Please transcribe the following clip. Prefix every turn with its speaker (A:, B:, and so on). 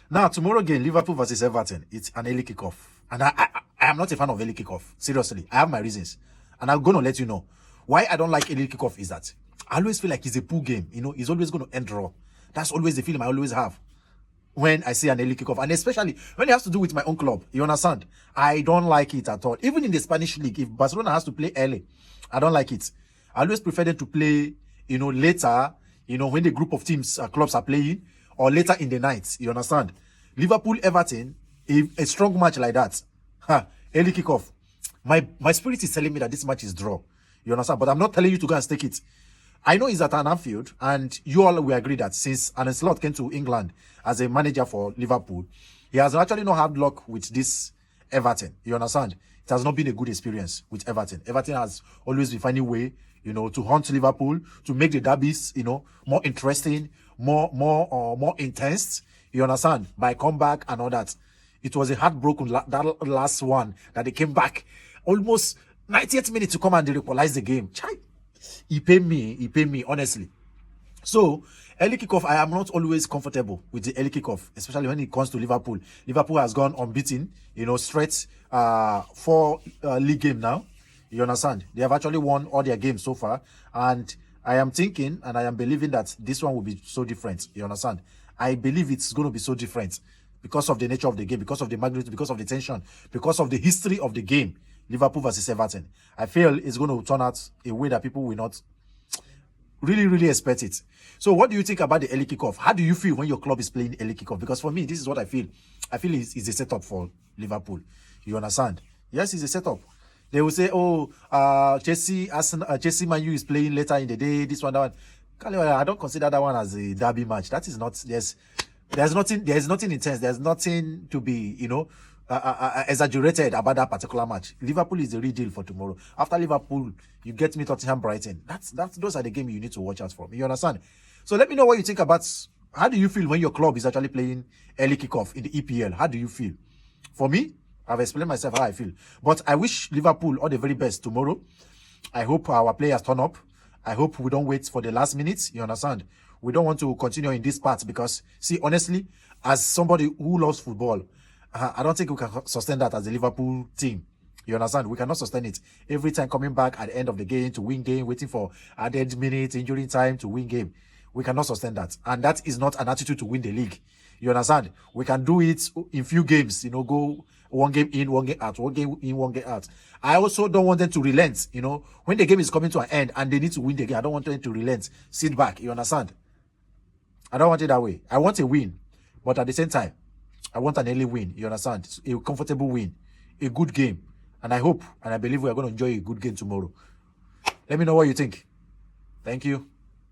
A: Now, tomorrow game, Liverpool versus Everton, it's an early kickoff. And I am not a fan of early kickoff. Seriously, I have my reasons. And I'm going to let you know. Why I don't like early kickoff is that I always feel like it's a pool game. You know, it's always going to end draw. That's always the feeling I always have when I see an early kickoff. And especially when it has to do with my own club. You understand? I don't like it at all. Even in the Spanish league, if Barcelona has to play early, I don't like it. I always prefer them to play, you know, later, you know, when the group of teams, clubs are playing, or later in the night. You understand? Liverpool, Everton, a strong match like that, early kickoff. My spirit is telling me that this match is draw. You understand? But I'm not telling you to go and stake it. I know he's at an Anfield, and you all will agree that since Arne Slot came to England as a manager for Liverpool, he has actually not had luck with this Everton. You understand? It has not been a good experience with Everton. Everton has always been finding a way, you know, to hunt Liverpool, to make the derbies, you know, more interesting, more intense. You understand? By comeback and all that. It was a heartbroken that last one that they came back almost 90th minute to come and they equalize the game. Chai. He paid me, honestly. So, early kickoff, I am not always comfortable with the early kickoff, especially when it comes to Liverpool. Liverpool has gone unbeaten, you know, straight 4 league game now. You understand? They have actually won all their games so far. And I am thinking and I am believing that this one will be so different. You understand? I believe it's going to be so different because of the nature of the game, because of the magnitude, because of the tension, because of the history of the game. Liverpool versus Everton. I feel it's going to turn out a way that people will not really expect it. So what do you think about the early kickoff? How do you feel when your club is playing early kickoff? Because for me, this is what I feel. I feel it's a setup for Liverpool. You understand? Yes, it's a setup. They will say, oh, Chelsea Man U is playing later in the day, this one, that one. I don't consider that one as a derby match. That is not, there's nothing intense. There's nothing to be, you know, exaggerated about that particular match. Liverpool is the real deal for tomorrow. After Liverpool, you get me Tottenham, Brighton. Those are the games you need to watch out for. You understand? So let me know what you think about. How do you feel when your club is actually playing early kickoff in the EPL? How do you feel? For me, I've explained myself how I feel. But I wish Liverpool all the very best tomorrow. I hope our players turn up. I hope we don't wait for the last minute. You understand? We don't want to continue in this part because, see, honestly, as somebody who loves football, I don't think we can sustain that as a Liverpool team. You understand? We cannot sustain it. Every time coming back at the end of the game to win game, waiting for added minutes, injury time to win game. We cannot sustain that. And that is not an attitude to win the league. You understand? We can do it in few games, you know, go one game in, one game out, one game in, one game out. I also don't want them to relent, you know, when the game is coming to an end and they need to win the game. I don't want them to relent, sit back. You understand? I don't want it that way. I want a win, but at the same time, I want an early win. You understand? A comfortable win, a good game. And I hope and I believe we are going to enjoy a good game tomorrow. Let me know what you think. Thank you.